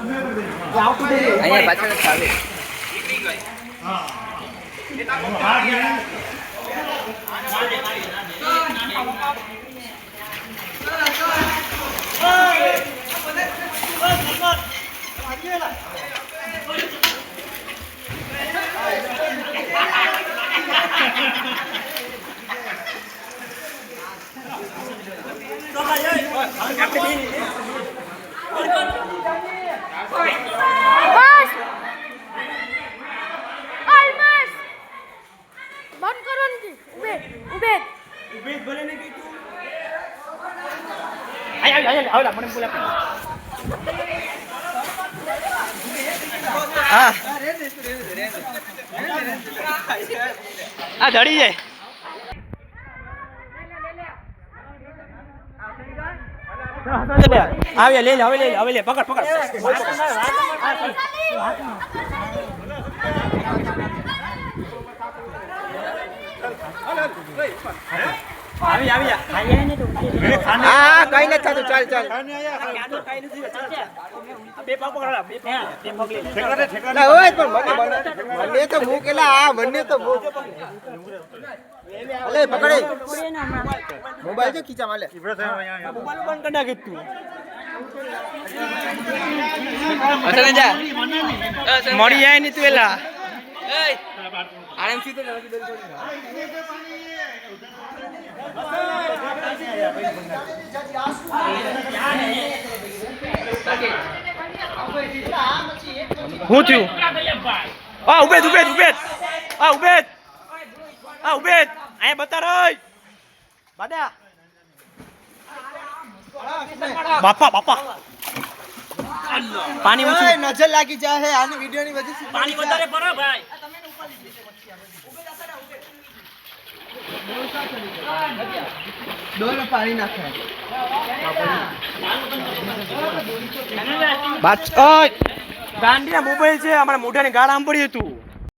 અહીંયા પાછળ ચાલે ધડી જાય આવે લે હવે લે પકડ આવી હા કઈ નથી થતું ચાલ બે પગ પકડલા બે પગ ઠેકડા ઓય પણ મને તો મૂકેલા આ મને તો અલે પકડે મોબાઈલ જો ખીચા માલે મોબાઈલ બંધ કરી નાખ તું અસલ જા મળી જાય ની તું એલા એય આરામથી તો નથી બેલ હું થયું ઉભેદ અહીંયા બતા રહી બાદા બાપા પાણી ઊંચું નજર લાગી જાય આની વિડિયો ની વજહ પાણી વધારે પડે ભાઈ ડોલ પાણી નાખે બાદ ઓય ગાંડીના મોબાઈલ છે અમારા મોઢાની ગાળ આમ પડ્યું હતું